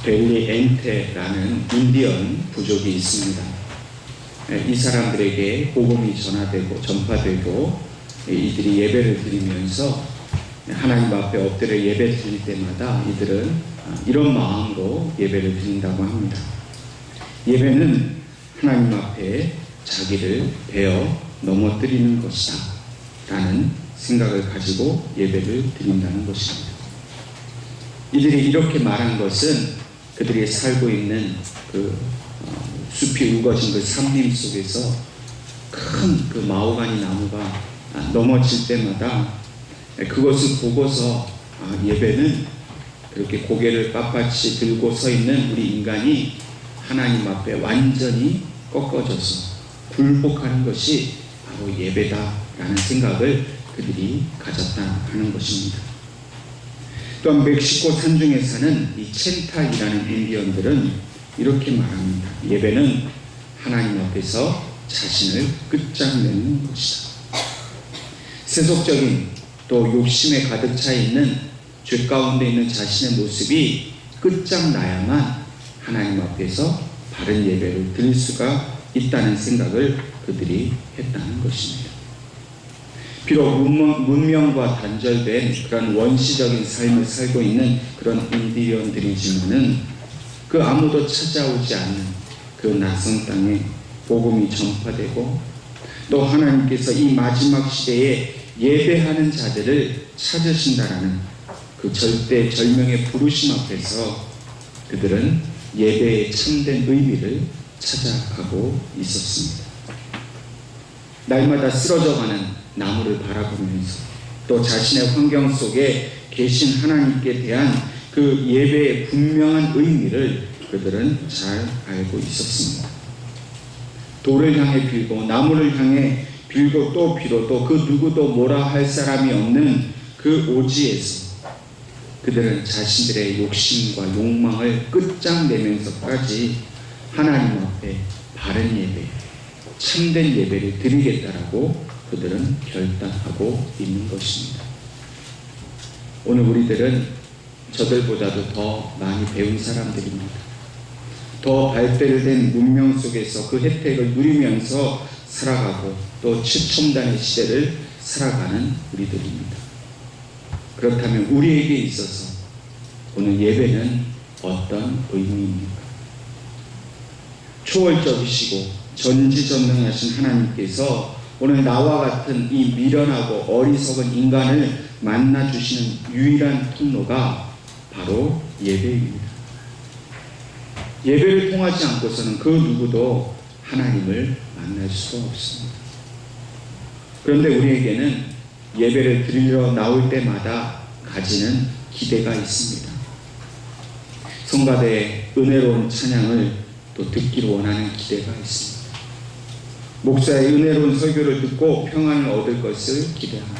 벨리 엔테라는 인디언 부족이 있습니다. 이 사람들에게 복음이 전파되고 이들이 예배를 드리면서 하나님 앞에 엎드려 예배 드릴 때마다 이들은 이런 마음으로 예배를 드린다고 합니다. 예배는 하나님 앞에 자기를 베어 넘어뜨리는 것이다 라는 생각을 가지고 예배를 드린다는 것입니다. 이들이 이렇게 말한 것은 그들이 살고 있는 그 숲이 우거진 그 산림 속에서 큰 그 마호가니 나무가 넘어질 때마다 그것을 보고서 예배는 그렇게 고개를 빳빳이 들고 서 있는 우리 인간이 하나님 앞에 완전히 꺾어져서 굴복하는 것이 바로 예배다라는 생각을 그들이 가졌다 하는 것입니다. 또한 멕시코 산중에 사는 이 첸탈이라는 인디언들은 이렇게 말합니다. 예배는 하나님 앞에서 자신을 끝장내는 것이다. 세속적인 또 욕심에 가득 차 있는 죄 가운데 있는 자신의 모습이 끝장나야만 하나님 앞에서 바른 예배를 드릴 수가 있다는 생각을 그들이 했다는 것입니다. 비록 문명과 단절된 그런 원시적인 삶을 살고 있는 그런 인디언들이지만은 그 아무도 찾아오지 않는 그 낯선 땅에 복음이 전파되고 또 하나님께서 이 마지막 시대에 예배하는 자들을 찾으신다라는 그 절대절명의 부르심 앞에서 그들은 예배의 참된 의미를 찾아가고 있었습니다. 날마다 쓰러져가는 나무를 바라보면서 또 자신의 환경 속에 계신 하나님께 대한 그 예배의 분명한 의미를 그들은 잘 알고 있었습니다. 돌을 향해 빌고 나무를 향해 빌고 또 빌어도 그 누구도 뭐라 할 사람이 없는 그 오지에서 그들은 자신들의 욕심과 욕망을 끝장내면서까지 하나님 앞에 바른 예배, 참된 예배를 드리겠다라고 그들은 결단하고 있는 것입니다. 오늘 우리들은 저들보다도 더 많이 배운 사람들입니다. 더 발달된 문명 속에서 그 혜택을 누리면서 살아가고 또 최첨단의 시대를 살아가는 우리들입니다. 그렇다면 우리에게 있어서 오늘 예배는 어떤 의미입니까? 초월적이시고 전지전능하신 하나님께서 오늘 나와 같은 이 미련하고 어리석은 인간을 만나주시는 유일한 통로가 바로 예배입니다. 예배를 통하지 않고서는 그 누구도 하나님을 만날 수가 없습니다. 그런데 우리에게는 예배를 드리러 나올 때마다 가지는 기대가 있습니다. 성가대의 은혜로운 찬양을 또 듣기를 원하는 기대가 있습니다. 목사의 은혜로운 설교를 듣고 평안을 얻을 것을 기대합니다.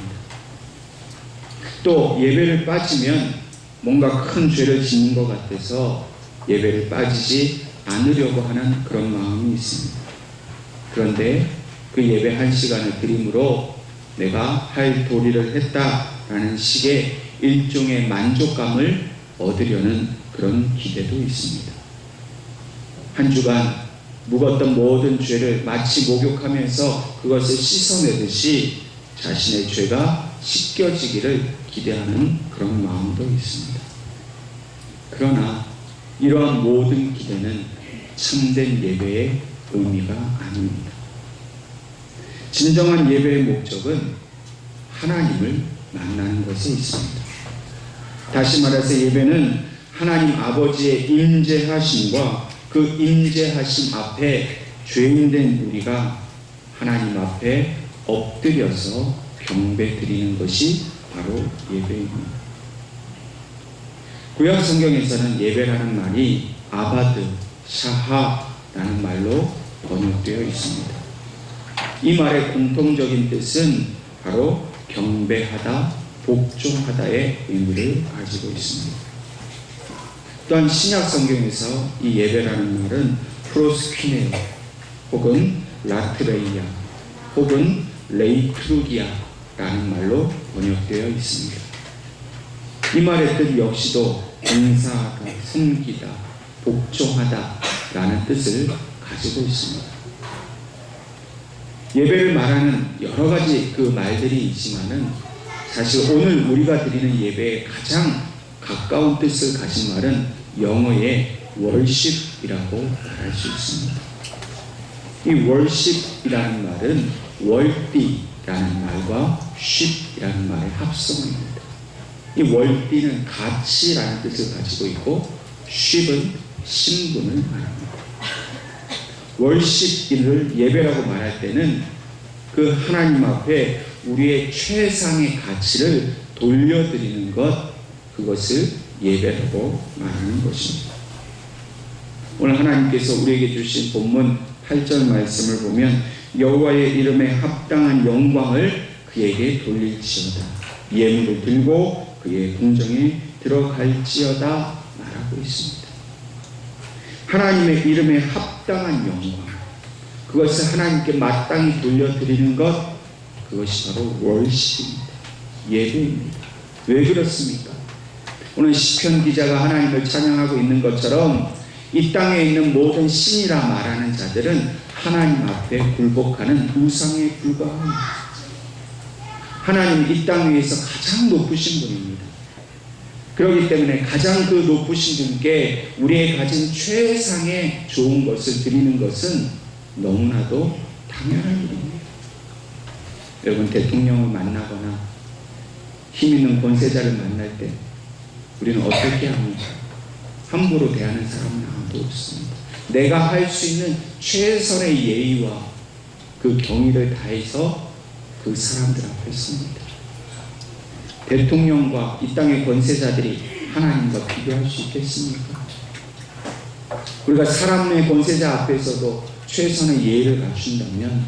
또 예배를 빠지면 뭔가 큰 죄를 짓는 것 같아서 예배를 빠지지 않으려고 하는 그런 마음이 있습니다. 그런데 그 예배 1시간을 드림으로 내가 할 도리를 했다라는 식의 일종의 만족감을 얻으려는 그런 기대도 있습니다. 한 주간 묵었던 모든 죄를 마치 목욕하면서 그것을 씻어내듯이 자신의 죄가 씻겨지기를 기대하는 그런 마음도 있습니다. 그러나 이러한 모든 기대는 참된 예배의 의미가 아닙니다. 진정한 예배의 목적은 하나님을 만나는 것에 있습니다. 다시 말해서 예배는 하나님 아버지의 임재하심과 그 임재하심 앞에 죄인된 우리가 하나님 앞에 엎드려서 경배 드리는 것이 바로 예배입니다. 구약 성경에서는 예배라는 말이 아바드, 샤하라는 말로 번역되어 있습니다. 이 말의 공통적인 뜻은 바로 경배하다, 복종하다의 의미를 가지고 있습니다. 또한 신약 성경에서 이 예배라는 말은 프로스퀴네오 혹은 라트레이아 혹은 레이트루기아라는 말로 번역되어 있습니다. 이 말의 뜻 역시도 봉사하다, 섬기다, 복종하다라는 뜻을 가지고 있습니다. 예배를 말하는 여러 가지 그 말들이 있지만은 사실 오늘 우리가 드리는 예배에 가장 가까운 뜻을 가진 말은 영어의 worship이라고 말할 수 있습니다. 이 worship이라는 말은 worthy라는 말과 ship이라는 말의 합성어입니다. 이 worthy는 가치라는 뜻을 가지고 있고 ship은 신분을 말합니다. worship을 예배라고 말할 때는 그 하나님 앞에 우리의 최상의 가치를 돌려드리는 것, 그것을 예배라고 말하는 것입니다. 오늘 하나님께서 우리에게 주신 본문 8절 말씀을 보면 여호와의 이름에 합당한 영광을 그에게 돌릴지어다. 예물을 들고 그의 궁정에 들어갈지어다 말하고 있습니다. 하나님의 이름에 합당한 영광, 그것을 하나님께 마땅히 돌려드리는 것, 그것이 바로 월십입니다. 예배입니다. 왜 그렇습니까? 오늘 시편 기자가 하나님을 찬양하고 있는 것처럼 이 땅에 있는 모든 신이라 말하는 자들은 하나님 앞에 굴복하는 우상에 불과합니다. 하나님은 이 땅 위에서 가장 높으신 분입니다. 그렇기 때문에 가장 그 높으신 분께 우리의 가진 최상의 좋은 것을 드리는 것은 너무나도 당연한 일입니다. 여러분, 대통령을 만나거나 힘 있는 권세자를 만날 때 우리는 어떻게 합니까? 함부로 대하는 사람은 아무도 없습니다. 내가 할 수 있는 최선의 예의와 그 경의를 다해서 그 사람들 앞에 섭니다. 대통령과 이 땅의 권세자들이 하나님과 비교할 수 있겠습니까? 우리가 사람의 권세자 앞에서도 최선의 예의를 갖춘다면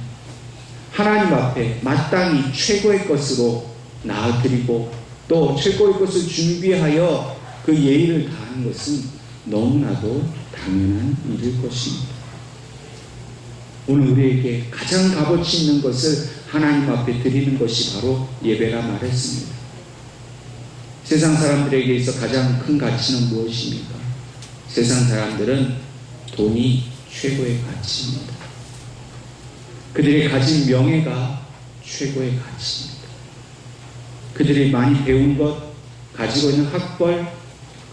하나님 앞에 마땅히 최고의 것으로 나아드리고 또 최고의 것을 준비하여 그 예의를 다하는 것은 너무나도 당연한 일일 것입니다. 오늘 우리에게 가장 값어치 있는 것을 하나님 앞에 드리는 것이 바로 예배라 말했습니다. 세상 사람들에게 있어 가장 큰 가치는 무엇입니까? 세상 사람들은 돈이 최고의 가치입니다. 그들이 가진 명예가 최고의 가치입니다. 그들이 많이 배운 것, 가지고 있는 학벌,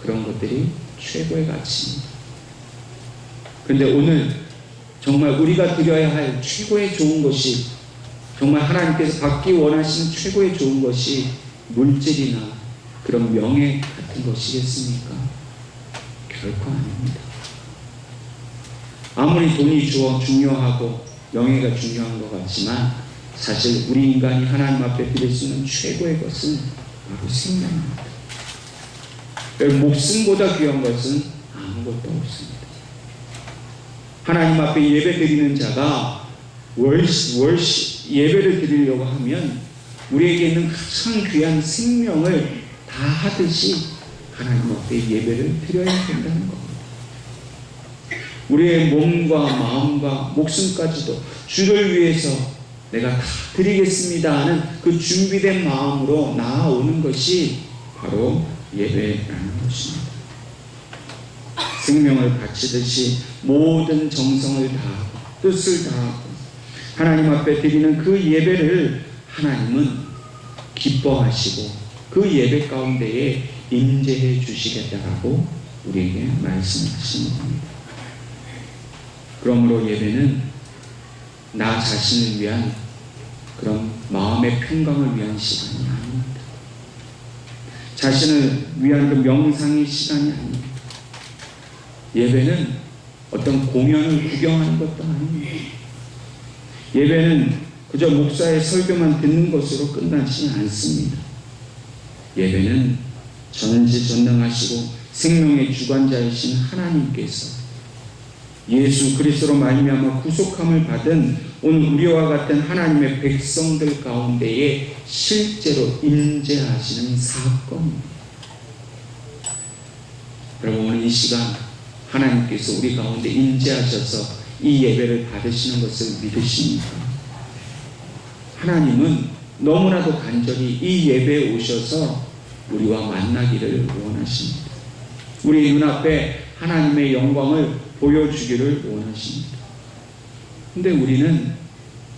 그런 것들이 최고의 가치입니다. 그런데 오늘 정말 우리가 드려야 할 최고의 좋은 것이, 정말 하나님께서 받기 원하시는 최고의 좋은 것이 물질이나 그런 명예 같은 것이겠습니까? 결코 아닙니다. 아무리 돈이 중요하고 명예가 중요한 것 같지만 사실 우리 인간이 하나님 앞에 드릴 수 있는 최고의 것은 바로 생명입니다. 목숨보다 귀한 것은 아무것도 없습니다. 하나님 앞에 예배 드리는 자가 예배를 드리려고 하면 우리에게 있는 가장 귀한 생명을 다 하듯이 하나님 앞에 예배를 드려야 된다는 겁니다. 우리의 몸과 마음과 목숨까지도 주를 위해서 내가 다 드리겠습니다 하는 그 준비된 마음으로 나아오는 것이 바로 예배라는 것입니다. 생명을 바치듯이 모든 정성을 다하고 뜻을 다하고 하나님 앞에 드리는 그 예배를 하나님은 기뻐하시고 그 예배 가운데에 임재해 주시겠다라고 우리에게 말씀하시는 겁니다. 그러므로 예배는 나 자신을 위한 그런 마음의 평강을 위한 시간이 아닙니다. 자신을 위한 그 명상의 시간이 아닙니다. 예배는 어떤 공연을 구경하는 것도 아닙니다. 예배는 그저 목사의 설교만 듣는 것으로 끝나지 않습니다. 예배는 전지전능하시고 생명의 주관자이신 하나님께서 예수 그리스도로 말미암아 구속함을 받은 오늘 우리와 같은 하나님의 백성들 가운데에 실제로 임재하시는 사건입니다. 여러분, 오늘 이 시간 하나님께서 우리 가운데 임재하셔서 이 예배를 받으시는 것을 믿으십니까? 하나님은 너무나도 간절히 이 예배에 오셔서 우리와 만나기를 원하십니다. 우리 눈앞에 하나님의 영광을 보여주기를 원하십니다. 근데 우리는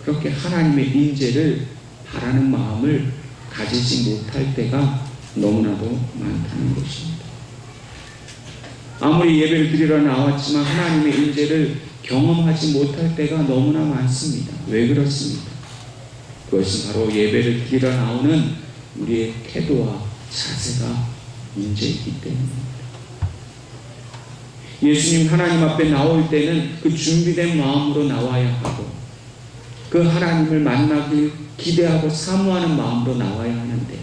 그렇게 하나님의 인재를 바라는 마음을 가지지 못할 때가 너무나도 많다는 것입니다. 아무리 예배를 드리러 나왔지만 하나님의 인재를 경험하지 못할 때가 너무나 많습니다. 왜 그렇습니까? 그것은 바로 예배를 드리러 나오는 우리의 태도와 자세가 문제이기 때문입니다. 예수님 하나님 앞에 나올 때는 그 준비된 마음으로 나와야 하고 그 하나님을 만나길 기대하고 사모하는 마음으로 나와야 하는데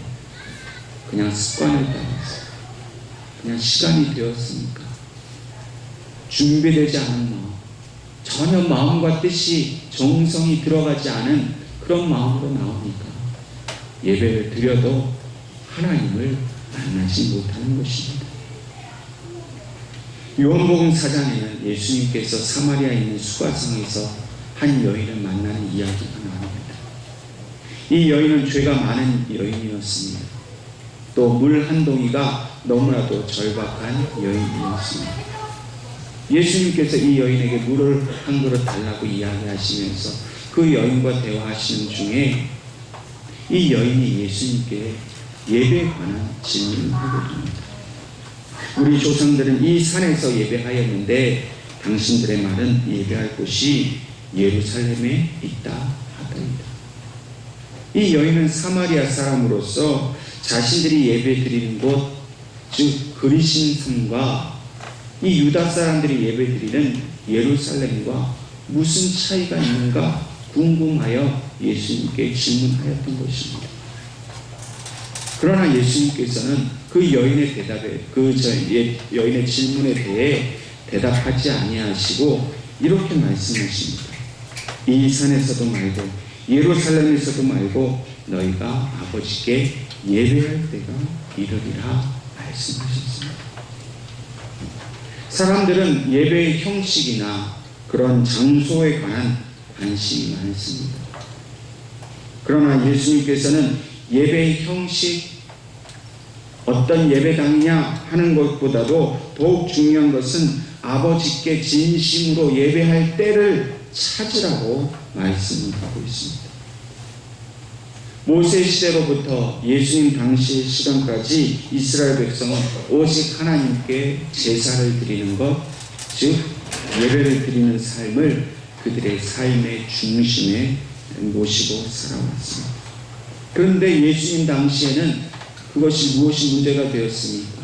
그냥 습관을 따라서 그냥 시간이 되었으니까 준비되지 않은 마음, 전혀 마음과 뜻이 정성이 들어가지 않은 그런 마음으로 나오니까 예배를 드려도 하나님을 만나지 못하는 것입니다. 요한복음 4장에는 예수님께서 사마리아에 있는 수가성에서 한 여인을 만나는 이야기가 나옵니다. 이 여인은 죄가 많은 여인이었습니다. 또 물 한 동이가 너무나도 절박한 여인이었습니다. 예수님께서 이 여인에게 물을 한 그릇 달라고 이야기하시면서 그 여인과 대화하시는 중에 이 여인이 예수님께 예배에 관한 질문을 하게 됩니다. 우리 조상들은 이 산에서 예배하였는데 당신들의 말은 예배할 곳이 예루살렘에 있다 하더이다. 이 여인은 사마리아 사람으로서 자신들이 예배 드리는 곳, 즉 그리신 산과 이 유다 사람들이 예배 드리는 예루살렘과 무슨 차이가 있는가 궁금하여 예수님께 질문하였던 것입니다. 그러나 예수님께서는 그 여인의 대답에, 여인의 질문에 대해 대답하지 아니하시고 이렇게 말씀하십니다. 이 산에서도 말고 예루살렘에서도 말고 너희가 아버지께 예배할 때가 이르리라 말씀하셨습니다. 사람들은 예배의 형식이나 그런 장소에 관한 관심이 많습니다. 그러나 예수님께서는 예배의 형식, 어떤 예배당이냐 하는 것보다도 더욱 중요한 것은 아버지께 진심으로 예배할 때를 찾으라고 말씀을 하고 있습니다. 모세 시대로부터 예수님 당시 시간까지 이스라엘 백성은 오직 하나님께 제사를 드리는 것, 즉 예배를 드리는 삶을 그들의 삶의 중심에 모시고 살아왔습니다. 그런데 예수님 당시에는 그것이 무엇이 문제가 되었습니까?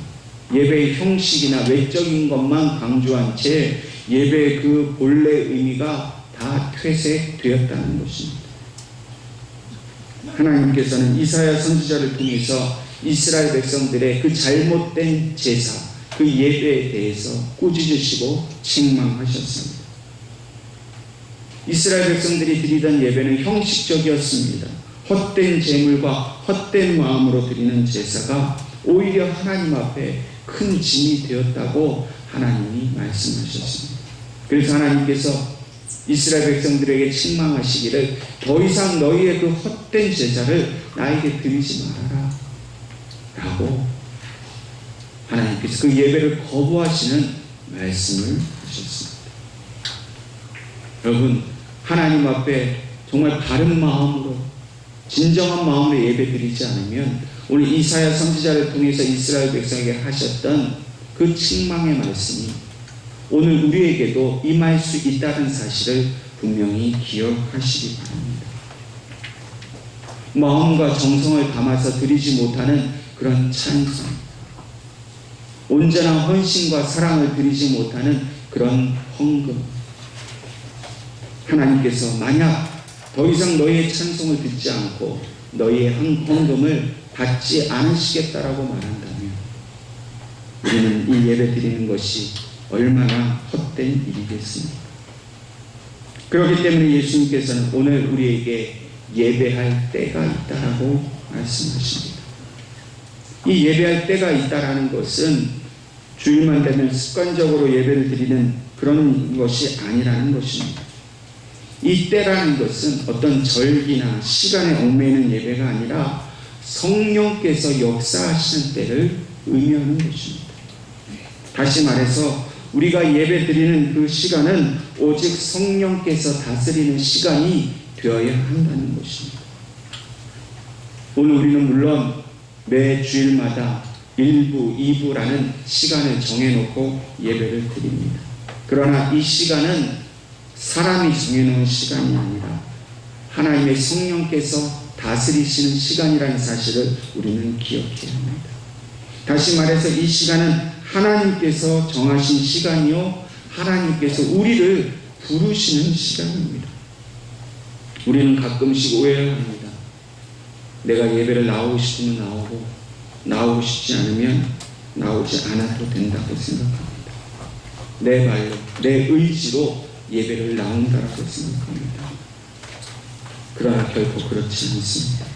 예배의 형식이나 외적인 것만 강조한 채 예배의 그 본래 의미가 다 퇴색되었다는 것입니다. 하나님께서는 이사야 선지자를 통해서 이스라엘 백성들의 그 잘못된 제사, 그 예배에 대해서 꾸짖으시고 책망하셨습니다. 이스라엘 백성들이 드리던 예배는 형식적이었습니다. 헛된 제물과 헛된 마음으로 드리는 제사가 오히려 하나님 앞에 큰 짐이 되었다고 하나님이 말씀하셨습니다. 그래서 하나님께서 이스라엘 백성들에게 책망하시기를 더 이상 너희의 그 헛된 제사를 나에게 드리지 말아라 라고 하나님께서 그 예배를 거부하시는 말씀을 하셨습니다. 여러분, 하나님 앞에 정말 바른 마음으로 진정한 마음으로 예배 드리지 않으면 오늘 이사야 선지자를 통해서 이스라엘 백성에게 하셨던 그 책망의 말씀이 오늘 우리에게도 임할 수 있다는 사실을 분명히 기억하시기 바랍니다. 마음과 정성을 담아서 드리지 못하는 그런 찬송, 온전한 헌신과 사랑을 드리지 못하는 그런 헌금, 하나님께서 만약 더 이상 너희의 찬송을 듣지 않고 너희의 헌금을 받지 않으시겠다라고 말한다면 우리는 이 예배 드리는 것이 얼마나 헛된 일이겠습니까? 그렇기 때문에 예수님께서는 오늘 우리에게 예배할 때가 있다라고 말씀하십니다. 이 예배할 때가 있다라는 것은 주일만 되면 습관적으로 예배를 드리는 그런 것이 아니라는 것입니다. 이 때라는 것은 어떤 절기나 시간에 얽매이는 예배가 아니라 성령께서 역사하시는 때를 의미하는 것입니다. 다시 말해서 우리가 예배 드리는 그 시간은 오직 성령께서 다스리는 시간이 되어야 한다는 것입니다. 오늘 우리는 물론 매 주일마다 1부, 2부라는 시간을 정해놓고 예배를 드립니다. 그러나 이 시간은 사람이 정해놓은 시간이 아니라 하나님의 성령께서 다스리시는 시간이라는 사실을 우리는 기억해야 합니다. 다시 말해서 이 시간은 하나님께서 정하신 시간이요, 하나님께서 우리를 부르시는 시간입니다. 우리는 가끔씩 오해를 합니다. 내가 예배를 나오고 싶으면 나오고, 나오고 싶지 않으면 나오지 않아도 된다고 생각합니다. 내 말로, 내 의지로 예배를 나온다고 생각합니다. 그러나 결코 그렇지 않습니다.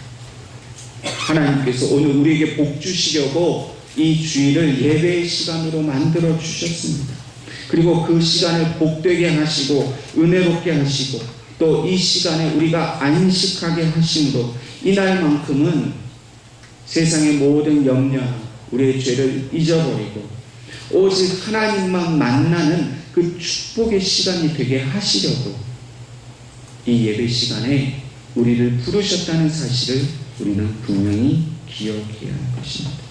하나님께서 오늘 우리에게 복 주시려고 이 주일을 예배의 시간으로 만들어 주셨습니다. 그리고 그 시간을 복되게 하시고 은혜롭게 하시고 또 이 시간에 우리가 안식하게 하심으로 이날만큼은 세상의 모든 염려, 우리의 죄를 잊어버리고 오직 하나님만 만나는 그 축복의 시간이 되게 하시려고 이 예배 시간에 우리를 부르셨다는 사실을 우리는 분명히 기억해야 할 것입니다.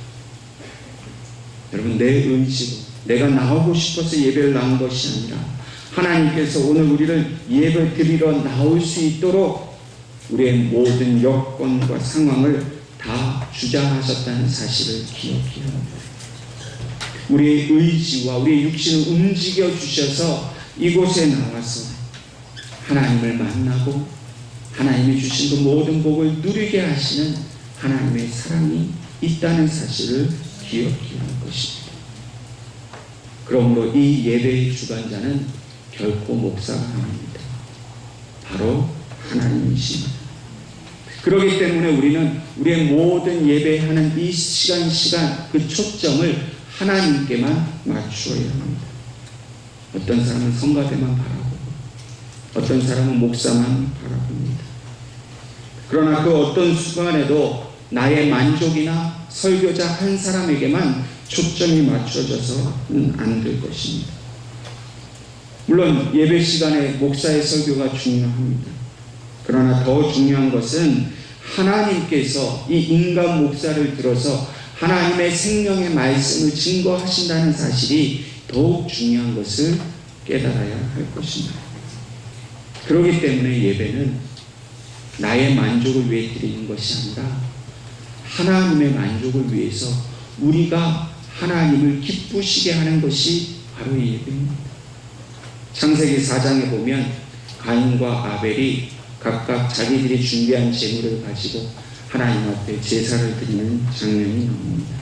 여러분, 내 의지로 내가 나오고 싶어서 예배를 나온 것이 아니라 하나님께서 오늘 우리를 예배 드리러 나올 수 있도록 우리의 모든 여건과 상황을 다 주장하셨다는 사실을 기억해야 합니다. 우리의 의지와 우리의 육신을 움직여 주셔서 이곳에 나와서 하나님을 만나고 하나님이 주신 그 모든 복을 누리게 하시는 하나님의 사랑이 있다는 사실을 기억해야 할 것입니다. 그러므로 이 예배의 주관자는 결코 목사가 아닙니다. 바로 하나님이십니다. 그렇기 때문에 우리는 우리의 모든 예배하는 이 시간 그 초점을 하나님께만 맞추어야 합니다. 어떤 사람은 성가대만 바라보고 어떤 사람은 목사만 바라봅니다. 그러나 그 어떤 순간에도 나의 만족이나 설교자 한 사람에게만 초점이 맞춰져서는 안 될 것입니다. 물론 예배 시간에 목사의 설교가 중요합니다. 그러나 더 중요한 것은 하나님께서 이 인간 목사를 들어서 하나님의 생명의 말씀을 증거하신다는 사실이 더욱 중요한 것을 깨달아야 할 것입니다. 그렇기 때문에 예배는 나의 만족을 위해 드리는 것이 아니라 하나님의 만족을 위해서 우리가 하나님을 기쁘시게 하는 것이 바로 이 예배입니다. 창세기 4장에 보면 가인과 아벨이 각각 자기들이 준비한 제물을 가지고 하나님 앞에 제사를 드리는 장면이 나옵니다.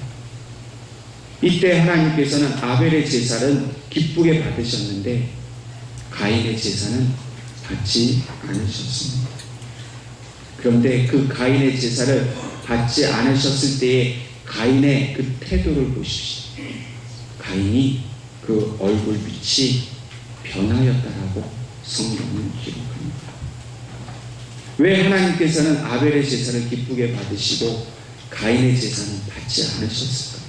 이때 하나님께서는 아벨의 제사는 기쁘게 받으셨는데 가인의 제사는 받지 않으셨습니다. 그런데 그 가인의 제사를 받지 않으셨을 때의 가인의 그 태도를 보십시오. 가인이 그 얼굴빛이 변하였다라고 성경은 기록합니다. 왜 하나님께서는 아벨의 제사를 기쁘게 받으시고 가인의 제사는 받지 않으셨을까요?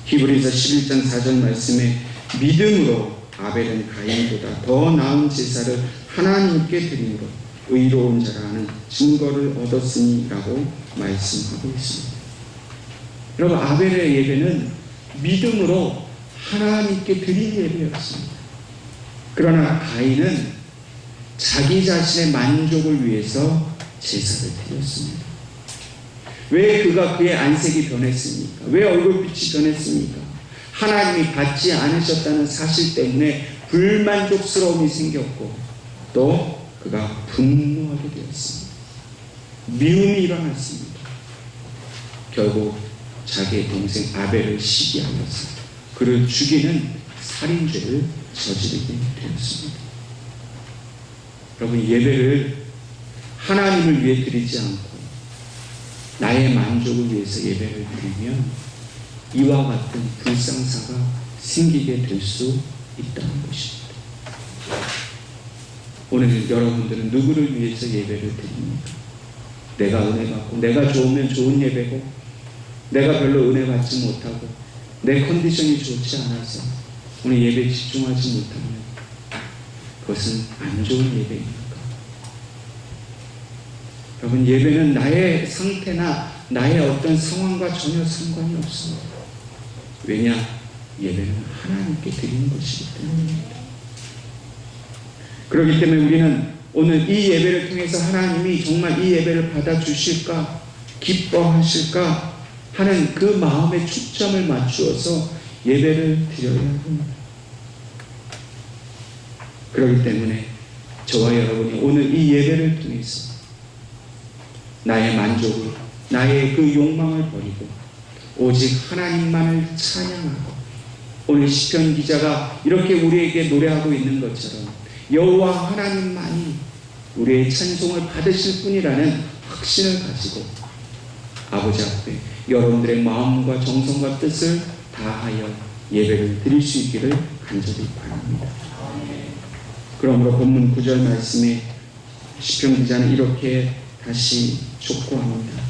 히브리서 11장 4절 말씀에 믿음으로 아벨은 가인보다 더 나은 제사를 하나님께 드림으로 의로운 자라는 증거를 얻었으니라고 말씀하고 있습니다. 여러분, 아벨의 예배는 믿음으로 하나님께 드린 예배였습니다. 그러나 가인은 자기 자신의 만족을 위해서 제사를 드렸습니다. 왜 그가 그의 안색이 변했습니까? 왜 얼굴빛이 변했습니까? 하나님이 받지 않으셨다는 사실 때문에 불만족스러움이 생겼고 또 그가 분노하게 되었습니다. 미움이 일어났습니다. 결국 자기의 동생 아벨을 시기하여서 그를 죽이는 살인죄를 저지르게 되었습니다. 여러분, 예배를 하나님을 위해 드리지 않고 나의 만족을 위해서 예배를 드리면 이와 같은 불상사가 생기게 될 수 있다는 것입니다. 오늘 여러분들은 누구를 위해서 예배를 드립니까? 내가 은혜 받고 내가 좋으면 좋은 예배고 내가 별로 은혜 받지 못하고 내 컨디션이 좋지 않아서 오늘 예배에 집중하지 못하면 그것은 안 좋은 예배입니까? 여러분, 예배는 나의 상태나 나의 어떤 상황과 전혀 상관이 없습니다. 왜냐? 예배는 하나님께 드리는 것이기 때문입니다. 그렇기 때문에 우리는 오늘 이 예배를 통해서 하나님이 정말 이 예배를 받아주실까, 기뻐하실까 하는 그 마음의 초점을 맞추어서 예배를 드려야 합니다. 그렇기 때문에 저와 여러분이 오늘 이 예배를 통해서 나의 만족을, 나의 그 욕망을 버리고 오직 하나님만을 찬양하고, 오늘 시편 기자가 이렇게 우리에게 노래하고 있는 것처럼 여호와 하나님만이 우리의 찬송을 받으실 분이라는 확신을 가지고 아버지 앞에 여러분들의 마음과 정성과 뜻을 다하여 예배를 드릴 수 있기를 간절히 바랍니다. 그러므로 본문 9절 말씀에 시편 기자는 이렇게 다시 촉구합니다.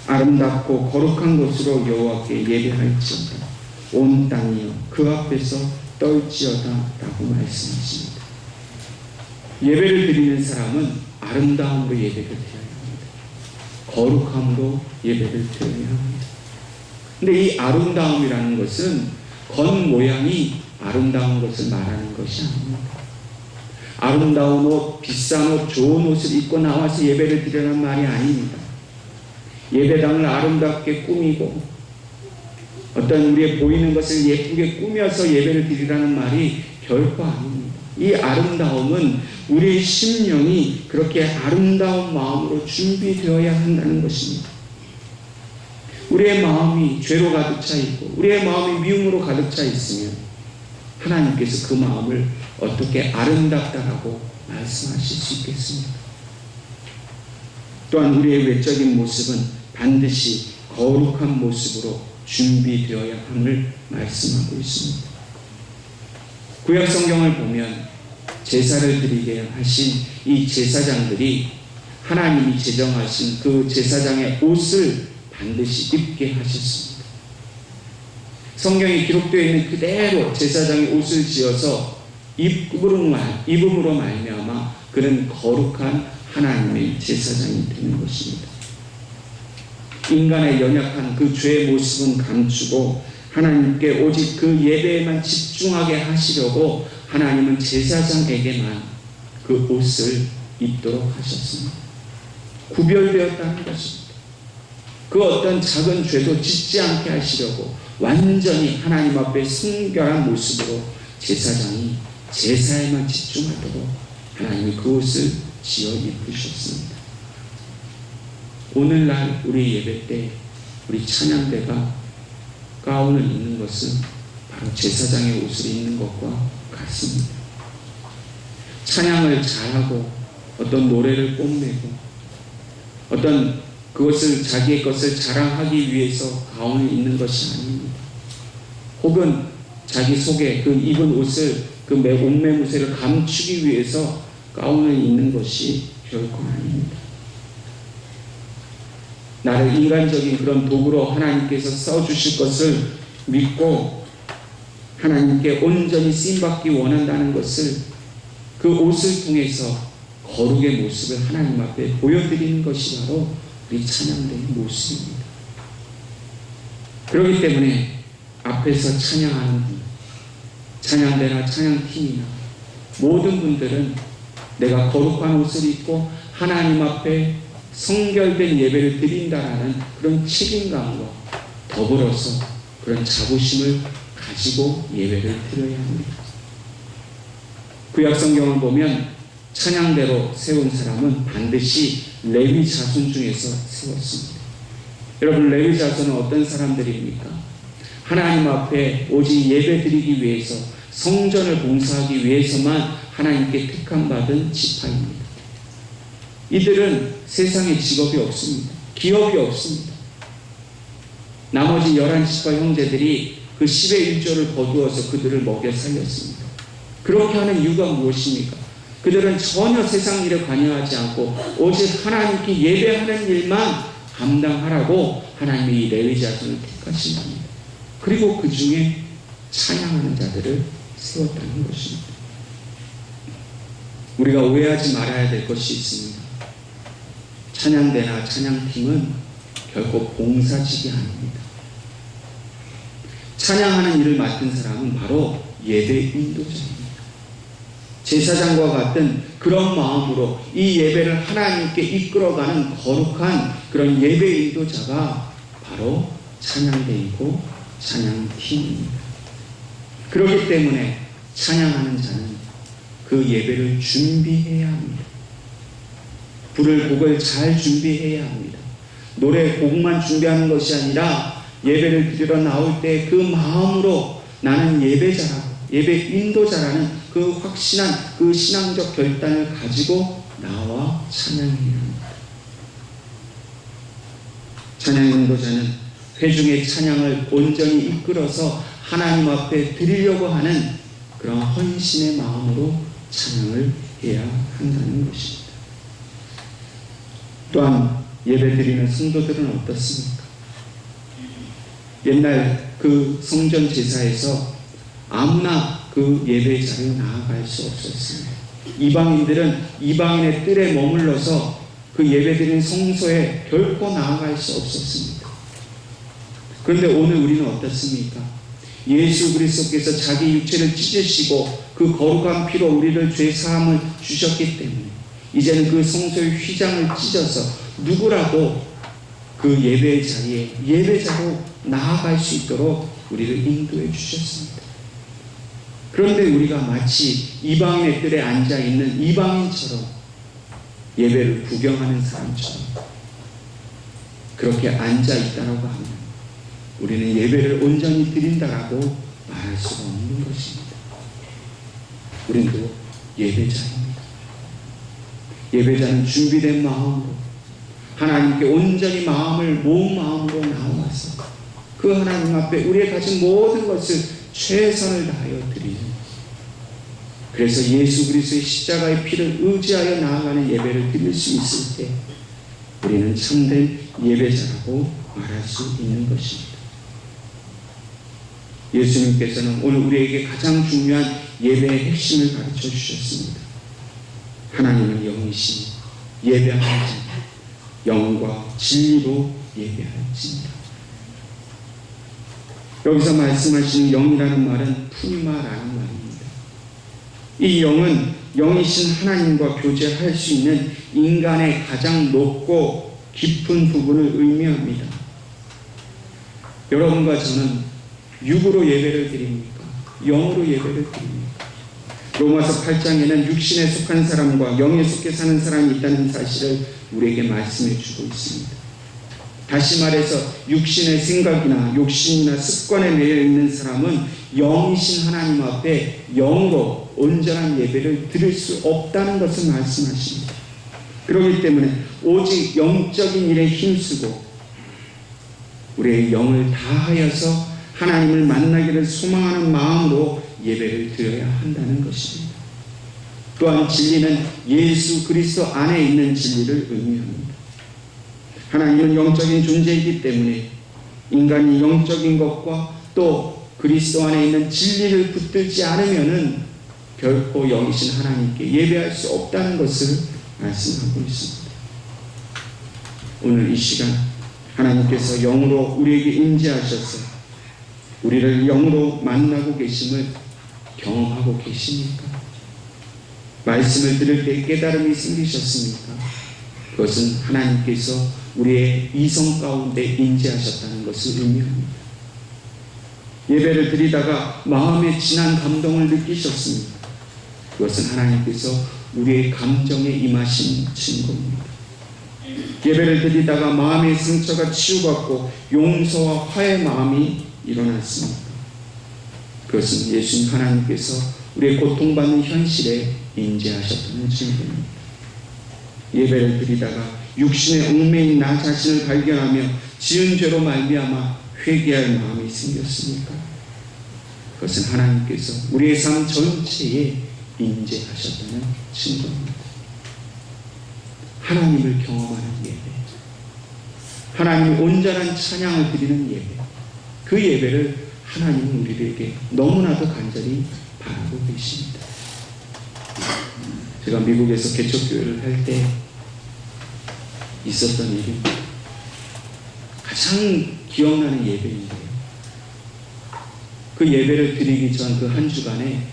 아름답고 거룩한 곳으로 여호와께 예배할지어다. 온 땅이여 그 앞에서 떨지어다 라고 말씀하십니다. 예배를 드리는 사람은 아름다움으로 예배를 드려야 합니다. 거룩함으로 예배를 드려야 합니다. 근데 이 아름다움이라는 것은 겉모양이 아름다운 것을 말하는 것이 아닙니다. 아름다운 옷, 비싼 옷, 좋은 옷을 입고 나와서 예배를 드리라는 말이 아닙니다. 예배당을 아름답게 꾸미고 어떤 우리의 보이는 것을 예쁘게 꾸며서 예배를 드리라는 말이 결코 아닙니다. 이 아름다움은 우리의 심령이 그렇게 아름다운 마음으로 준비되어야 한다는 것입니다. 우리의 마음이 죄로 가득 차 있고 우리의 마음이 미움으로 가득 차 있으면 하나님께서 그 마음을 어떻게 아름답다라고 말씀하실 수 있겠습니까? 또한 우리의 외적인 모습은 반드시 거룩한 모습으로 준비되어야 함을 말씀하고 있습니다. 구약 성경을 보면 제사를 드리게 하신 이 제사장들이 하나님이 제정하신 그 제사장의 옷을 반드시 입게 하셨습니다. 성경에 기록되어 있는 그대로 제사장의 옷을 지어서 입음으로 말미암아 그는 거룩한 하나님의 제사장이 되는 것입니다. 인간의 연약한 그 죄의 모습은 감추고 하나님께 오직 그 예배에만 집중하게 하시려고 하나님은 제사장에게만 그 옷을 입도록 하셨습니다. 구별되었다는 것입니다. 그 어떤 작은 죄도 짓지 않게 하시려고 완전히 하나님 앞에 순결한 모습으로 제사장이 제사에만 집중하도록 하나님이 그 옷을 지어 입으셨습니다. 오늘날 우리 예배 때 우리 찬양대가 가운을 입는 것은 바로 제사장의 옷을 입는 것과 같습니다. 찬양을 잘하고 어떤 노래를 뽐내고 어떤 그것을 자기의 것을 자랑하기 위해서 가운을 입는 것이 아닙니다. 혹은 자기 속에 그 입은 옷을 그 옷매무새를 감추기 위해서 가운을 입는 것이 결코 아닙니다. 나를 인간적인 그런 도구로 하나님께서 써주실 것을 믿고 하나님께 온전히 쓰임받기 원한다는 것을 그 옷을 통해서 거룩의 모습을 하나님 앞에 보여드리는 것이 바로 우리 찬양대의 모습입니다. 그렇기 때문에 앞에서 찬양하는 분, 찬양대나 찬양팀이나 모든 분들은 내가 거룩한 옷을 입고 하나님 앞에 성결된 예배를 드린다라는 그런 책임감과 더불어서 그런 자부심을 가지고 예배를 드려야 합니다. 구약 성경을 보면 찬양대로 세운 사람은 반드시 레위 자손 중에서 세웠습니다. 여러분, 레위 자손은 어떤 사람들입니까? 하나님 앞에 오직 예배 드리기 위해서 성전을 봉사하기 위해서만 하나님께 택함받은 지파입니다. 이들은 세상에 직업이 없습니다. 기업이 없습니다. 나머지 11지파 형제들이 그 10의 1조를 거두어서 그들을 먹여 살렸습니다. 그렇게 하는 이유가 무엇입니까? 그들은 전혀 세상 일에 관여하지 않고 오직 하나님께 예배하는 일만 감당하라고 하나님이 이 레위 자손을 택하신 겁니다. 그리고 그 중에 찬양하는 자들을 세웠다는 것입니다. 우리가 오해하지 말아야 될 것이 있습니다. 찬양대나 찬양팀은 결코 봉사직이 아닙니다. 찬양하는 일을 맡은 사람은 바로 예배 인도자입니다. 제사장과 같은 그런 마음으로 이 예배를 하나님께 이끌어가는 거룩한 그런 예배 인도자가 바로 찬양대이고 찬양팀입니다. 그렇기 때문에 찬양하는 자는 그 예배를 준비해야 합니다. 부를 곡을 잘 준비해야 합니다. 노래 곡만 준비하는 것이 아니라 예배를 드리러 나올 때 그 마음으로 나는 예배자라고, 예배 인도자라는 그 확신한 그 신앙적 결단을 가지고 나와 찬양해야 합니다. 찬양 인도자는 회중의 찬양을 온전히 이끌어서 하나님 앞에 드리려고 하는 그런 헌신의 마음으로 찬양을 해야 한다는 것입니다. 또한 예배드리는 성도들은 어떻습니까? 옛날 그 성전 제사에서 아무나 그 예배자를 나아갈 수 없었습니다. 이방인들은 이방인의 뜰에 머물러서 그 예배드리는 성소에 결코 나아갈 수 없었습니다. 그런데 오늘 우리는 어떻습니까? 예수 그리스도께서 자기 육체를 찢으시고 그 거룩한 피로 우리를 죄 사함을 주셨기 때문에 이제는 그 성소의 휘장을 찢어서 누구라도 그 예배의 자리에 예배자로 나아갈 수 있도록 우리를 인도해 주셨습니다. 그런데 우리가 마치 이방인의 뜰에 앉아있는 이방인처럼 예배를 구경하는 사람처럼 그렇게 앉아있다라고 하면 우리는 예배를 온전히 드린다라고 말할 수가 없는 것입니다. 우리도 예배자입니다. 예배자는 준비된 마음으로 하나님께 온전히 마음을 모은 마음으로 나와서 그 하나님 앞에 우리의 가진 모든 것을 최선을 다하여 드리는, 그래서 예수 그리스도의 십자가의 피를 의지하여 나아가는 예배를 드릴 수 있을 때 우리는 참된 예배자라고 말할 수 있는 것입니다. 예수님께서는 오늘 우리에게 가장 중요한 예배의 핵심을 가르쳐 주셨습니다. 하나님은 영이시니 예배하는 자 영과 진리로 예배할지니라. 여기서 말씀하시는 영이라는 말은 푸니마라는 말입니다. 이 영은 영이신 하나님과 교제할 수 있는 인간의 가장 높고 깊은 부분을 의미합니다. 여러분과 저는 육으로 예배를 드립니까? 영으로 예배를 드립니까? 로마서 8장에는 육신에 속한 사람과 영에 속해 사는 사람이 있다는 사실을 우리에게 말씀해 주고 있습니다. 다시 말해서 육신의 생각이나 욕심이나 습관에 매여 있는 사람은 영이신 하나님 앞에 영으로 온전한 예배를 드릴 수 없다는 것을 말씀하십니다. 그렇기 때문에 오직 영적인 일에 힘쓰고 우리의 영을 다하여서 하나님을 만나기를 소망하는 마음으로 예배를 드려야 한다는 것입니다. 또한 진리는 예수 그리스도 안에 있는 진리를 의미합니다. 하나님은 영적인 존재이기 때문에 인간이 영적인 것과 또 그리스도 안에 있는 진리를 붙들지 않으면은 결코 영이신 하나님께 예배할 수 없다는 것을 말씀하고 있습니다. 오늘 이 시간 하나님께서 영으로 우리에게 임재하셔서 우리를 영으로 만나고 계심을 경험하고 계십니까? 말씀을 들을 때 깨달음이 생기셨습니까? 그것은 하나님께서 우리의 이성 가운데 임재하셨다는 것을 의미합니다. 예배를 드리다가 마음의 진한 감동을 느끼셨습니까? 그것은 하나님께서 우리의 감정에 임하신 증거입니다. 예배를 드리다가 마음의 상처가 치유받고 용서와 화의 마음이 일어났습니다. 그것은 예수님 하나님께서 우리의 고통받는 현실에 임재하셨다는 증거입니다. 예배를 드리다가 육신의 얽매인 나 자신을 발견하며 지은 죄로 말미암아 회개할 마음이 생겼습니까? 그것은 하나님께서 우리의 삶 전체에 임재하셨다는 증거입니다. 하나님을 경험하는 예배, 하나님 온전한 찬양을 드리는 예배, 그 예배를 하나님은 우리에게 너무나도 간절히 바라고 계십니다. 제가 미국에서 개척교회를 할 때 있었던 일이 가장 기억나는 예배인데요. 그 예배를 드리기 전 그 한 주간에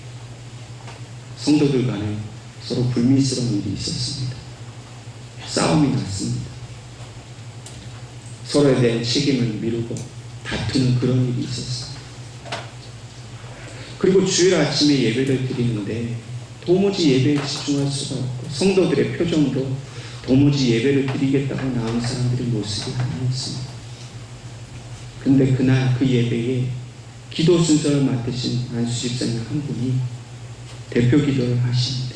성도들 간에 서로 불미스러운 일이 있었습니다. 싸움이 났습니다. 서로에 대한 책임을 미루고 다투는 그런 일이 있었습니다. 그리고 주일 아침에 예배를 드리는데 도무지 예배에 집중할 수가 없고 성도들의 표정도 도무지 예배를 드리겠다고 나온 사람들의 모습이 아니었습니다. 근데 그날 그 예배에 기도 순서를 맡으신 안수 집사님 한 분이 대표 기도를 하시는데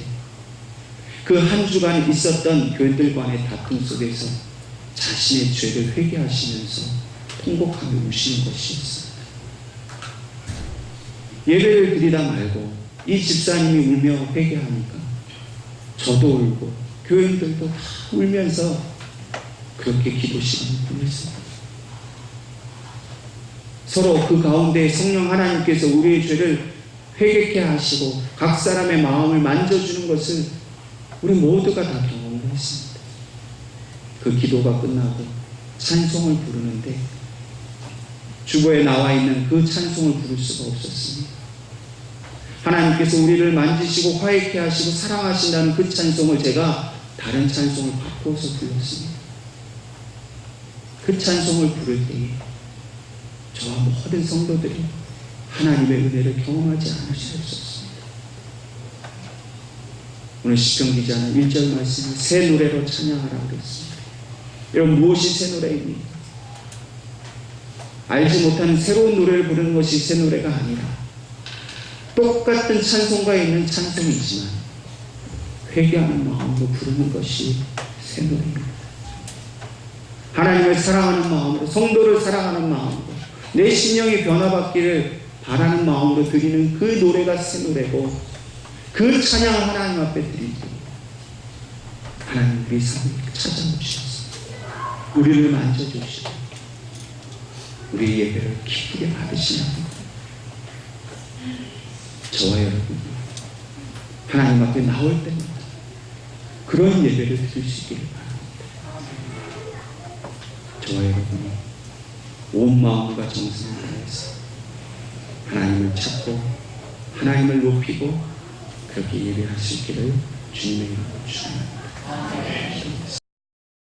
그 한 주간 있었던 교회들 간의 다툼 속에서 자신의 죄를 회개하시면서 통곡하며 우시는 것이었습니다. 예배를 드리다 말고 이 집사님이 울며 회개하니까 저도 울고 교인들도 다 울면서 그렇게 기도 시간을 보냈습니다. 서로 그 가운데 성령 하나님께서 우리의 죄를 회개케 하시고 각 사람의 마음을 만져주는 것을 우리 모두가 다 경험을 했습니다. 그 기도가 끝나고 찬송을 부르는데 주보에 나와 있는 그 찬송을 부를 수가 없었습니다. 하나님께서 우리를 만지시고 화해케 하시고 사랑하신다는 그 찬송을 제가 다른 찬송을 바꿔서 불렀습니다. 그 찬송을 부를 때에 저와 모든 성도들이 하나님의 은혜를 경험하지 않을 수 없었습니다. 오늘 시편 기자는 1절 말씀에 새 노래로 찬양하라고 그랬습니다. 여러분, 무엇이 새 노래입니까? 알지 못하는 새로운 노래를 부르는 것이 새 노래가 아니라 똑같은 찬송가 있는 찬송이지만 회개하는 마음으로 부르는 것이 새 노래입니다. 하나님을 사랑하는 마음으로, 성도를 사랑하는 마음으로, 내 심령이 변화받기를 바라는 마음으로 드리는 그 노래가 새 노래고, 그 찬양을 하나님 앞에 드리고 하나님 우리 삶을 찾아오셔서 우리를 만져주시고 우리 예배를 기쁘게 받으시라고 저와 여러분 하나님 앞에 나올 때마다 그런 예배를 드릴 수 있기를 바랍니다. 저와 여러분이 온 마음과 정성을 다해서 하나님을 찾고 하나님을 높이고 그렇게 예배할 수 있기를 주님의 이름으로 축원합니다.